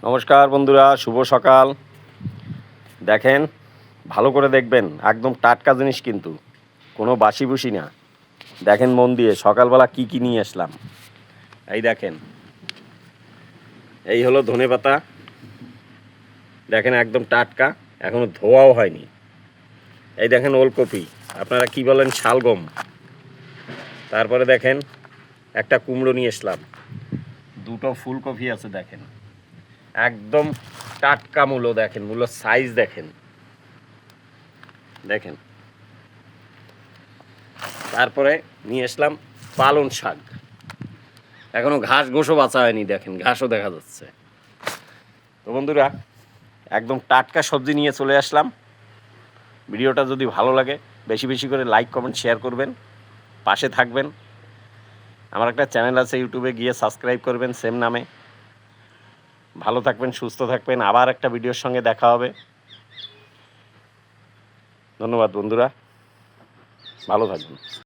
নমস্কার বন্ধুরা, শুভ সকাল। দেখেন, ভালো করে দেখবেন, একদম টাটকা জিনিস কিন্তু, কোনো বাসি বুসি না। দেখেন মন দিয়ে সকালবেলা কি কি নিয়ে আসলাম। এই দেখেন, এই হলো ধনেপাতা। দেখেন একদম টাটকা, এখনো ধোয়াও হয়নি। এই দেখেন ওলকপি, আপনারা কি বলেন শালগম। তারপরে দেখেন একটা কুমড়ো নিয়ে আসলাম, দুটো ফুলকপি আছে। দেখেন একদম টাটকা মূলো, দেখেন মূলোর সাইজ দেখেন। দেখেন তারপরে নিয়ে আসলাম পালং শাক, এখনো ঘাস ঘোষও বাঁচা হয়নি, দেখেন ঘাসও দেখা যাচ্ছে। তো বন্ধুরা, একদম টাটকা সবজি নিয়ে চলে আসলাম। ভিডিওটা যদি ভালো লাগে বেশি বেশি করে লাইক কমেন্ট শেয়ার করবেন, পাশে থাকবেন। আমার একটা চ্যানেল আছে, ইউটিউবে গিয়ে সাবস্ক্রাইব করবেন সেম নামে। ভালো থাকবেন, সুস্থ থাকবেন, আবার একটা ভিডিওর সঙ্গে দেখা হবে। ধন্যবাদ বন্ধুরা, ভালো থাকবেন।